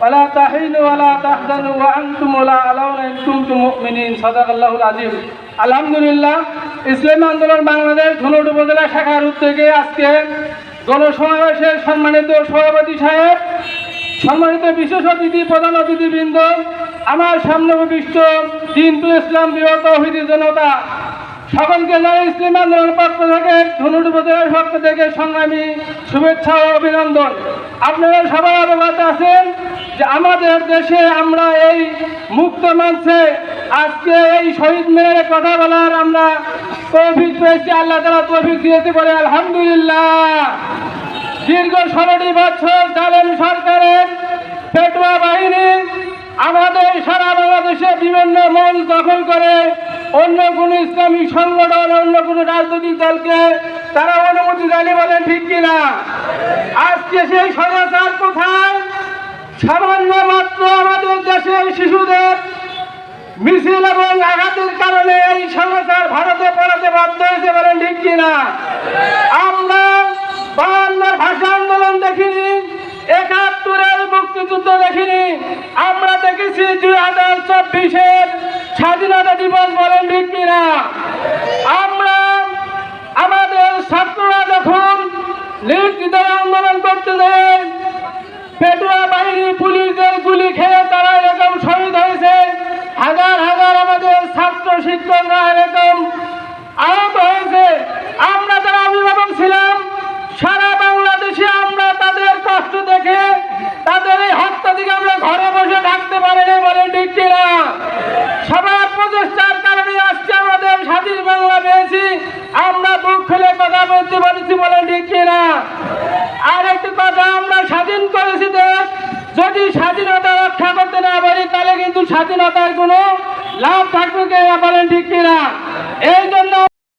ولا تهنوا ولا تحزنوا وأنتم الأعلون إن كنتم مؤمنين صدق الله العظيم আলহামদুলিল্লাহ ইসলামী আন্দোলন বাংলাদেশ ধুনট উপজেলা শাখার উদ্যোগে আজকে গণসমাবেশের সম্মানিত সভাপতি সাহেব, সম্মানিত বিশেষ অতিথি, প্রধান অতিথিবৃন্দ, আমার সামনে উপবিষ্ট দিনতুল ইসলাম প্রিয় তৌহিদি জনতা, সকলকে জানাই ইসলামী আন্দোলনের পক্ষ থেকে ধুনট উপজেলার পক্ষ থেকে সংগ্রামী শুভেচ্ছা ও অভিনন্দন। আপনারা সবাই অবগত আছেন যে আমাদের দেশে আমরা এই মুক্ত মঞ্চে আজকে এই শহীদ মিনারে কথা বলার আমরা তৌফিক পেয়েছি। আল্লাহ তাআলা তৌফিক দিয়েছে বলে আলহামদুলিল্লাহ। দীর্ঘ 16টি বছর জালেম সরকারের পেটুয়া বাহিনী আমাদের সারা বাংলাদেশে বিভিন্ন মন দখল করে অন্য কোনো ইসলামী সংগঠন, অন্য কোনো রাজনৈতিক দলকে তারা অনুমতি দেয়নি, বলেন ঠিক কিনা? আজকে সেই স্বৈরাচার কোথায়? সামান্য মাত্র আমাদের দেশের শিশুদের মিছিল এবং আঘাতের কারণে এই স্বৈরাচার ভারতে পড়াতে বাধ্য হয়েছে, বলেন ঠিক কিনা? আমরা 52 ভাষা আন্দোলন দেখিনি, 71-এর মুক্তিযুদ্ধ দেখিনি, আমরা দেখেছি 2024-এর স্বাধীনতা দিবস, বলেন ঠিক কিনা? আমরা আমাদের ছাত্ররা যখন নির্দ্বিধায় আন্দোলন করতে দেয়, পেটুয়া বাহিনী পুলিশদের গুলি খেয়ে তারা এরকম শহীদ হয়েছে, হাজার হাজার আমাদের ছাত্র শিক্ষকরা এরকম আহত হয়েছে। আমরা যারা অভিভাবক ছিলাম সারা বাংলাদেশে আমরা তাদের কষ্ট দেখে তাদের এই হত্যা থেকে আমরা ঘরে বসে থাকতে পারিনি, বলেন ঠিক কিনা? সবার প্রচেষ্টার কারণে আজকে আমাদের স্বাধীন বাংলা পেয়েছি, আমরা বুক খুলে কথা বলতে পারছি, বলেন ঠিক কিনা? আর একটি কথা, আমরা স্বাধীন করেছি দেশ, যদি স্বাধীনতা রক্ষা করতে না পারি তাহলে কিন্তু স্বাধীনতার কোনো লাভ থাকবে কিনা, বলেন ঠিক